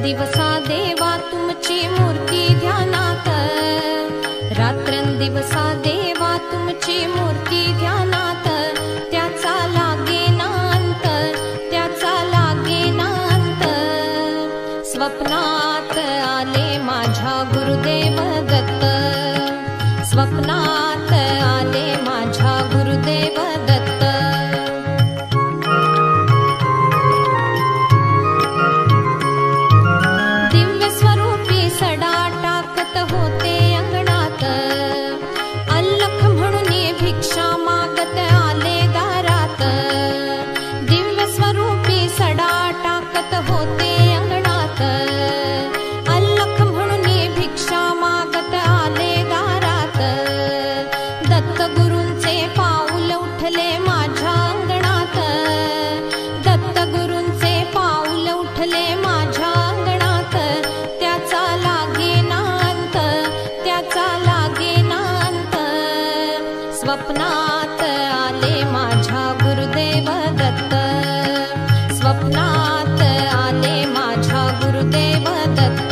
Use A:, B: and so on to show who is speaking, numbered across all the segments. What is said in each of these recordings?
A: रात्रंदिवसा देवा तुमची मूर्ती ध्यानात, रात्रंदिवसा देवा तुमची मूर्ती ध्यानात, त्याचा लागेना अंत, त्याचा लागेना अंत। स्वप्नात आले माझ्या गुरुदेव दत्त, स्वप्नात आले माझ्या गुरुदेव दत्त। दिव्य स्वरूपी सडा टाकत होते अंगणात, अल्लख म्हणून भिक्षा मागत आले दारात। दिव्य स्वरूपी सडा टाकत होते अंगणात, अल्लख म्हणून भिक्षा मागत आले दारात। दत्त गुरूंचे पाऊल उठले माझ्या अंगणात, दत्त गुरूंचे पाऊल उठले माझ्या अंगणात, त्याचा लागेना अंत, त्याचा लागेना अंत। स्वप्नात आले माझ्या गुरुदेव दत्त, स्वप्नात आले माझ्या गुरुदेव दत्त।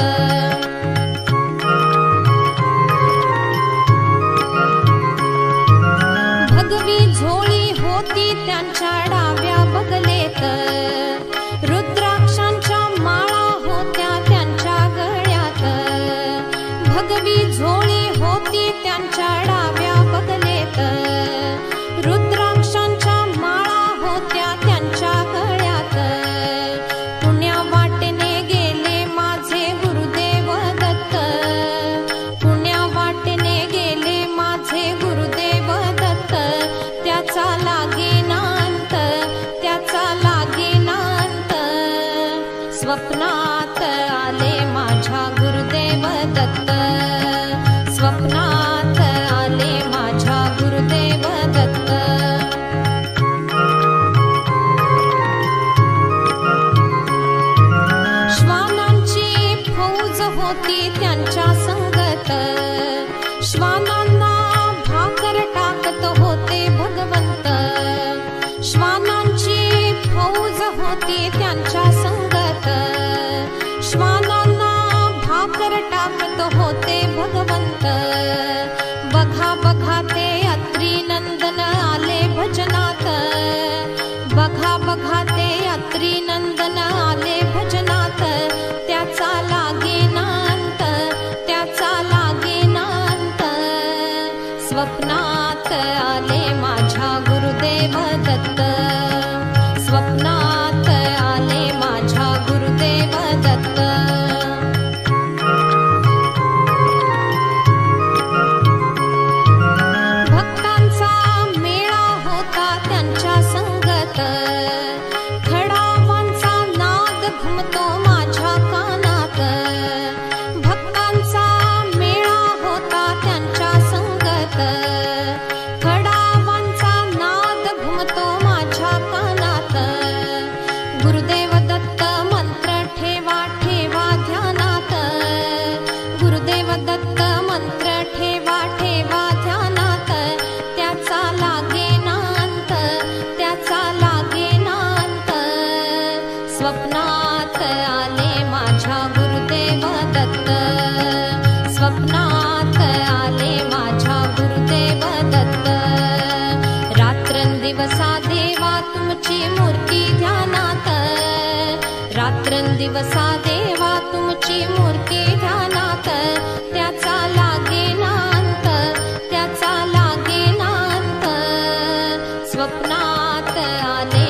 A: भगवी झोळी होती त्यांच्या डाव्या बगलेत, रुद्राक्षांच्या माळा होत्या त्यांच्या गळ्यात। भगवी झोळी होती त्यांच्या डाव्या बगलेत, रुद्राक्षांच्या माळा होत्या त्यांच्या गळ्यात। पुण्या वाटेने गेले माझे गुरुदेव दत्त, पुण्या वाटेने गेले माझे गुरुदेव दत्त, त्याचा लागेना अंत, त्याचा लागेना अंत। स्वप्नात आले माझ्या गुरुदेव दत्त, स्वप्नात आले माझ्या गुरुदेव दत्त। श्वानांची फौज होती त्यांच्या संगत, श्वानांना भाकर टाकत होते भगवंत। श्वानांची फौज होती त्यांच्या संगत, श्वानांना भाकर टाकत होते भगवंत। बघा बघा ते अत्री नंदन आले भजनात, बघा बघा ते अत्री नंदन आले भजनात, त्याचा लागेना अंत, त्याचा लागेना अंत। स्वप्नात आले माझ्या गुरुदेव दत्त, स्वप्नात आले माझ्या गुरुदेव दत्त। भक्तांचा मेळा होता त्यांच्या संगत, खडावांचा नाद घुमतो माझ्या कानात। भक्तांचा मेळा होता त्यांच्या संगत, खडावांचा नाद घुमतो माझ्या कानात। गुरुदेव दत्त मंत्र ठेवा ठेवा ध्यानात, गुरुदेव दत्त मंत्र ठेवा ठेवा ध्यानात, त्याचा लागेना अंत, त्याचा लागेना अंत। स्वप्नात आले माझ्या गुरुदेव दत्त, स्वप्नात आले माझ्या गुरुदेव दत्त। रात्रंदिवसा देवा तुमची मूर्ती ध्यानात, रात्रंदिवसा देवा तुमची मूर्ती ध्यानात, त्याचा लागेना अंत, त्याचा लागेना अंत। स्वप्नात आले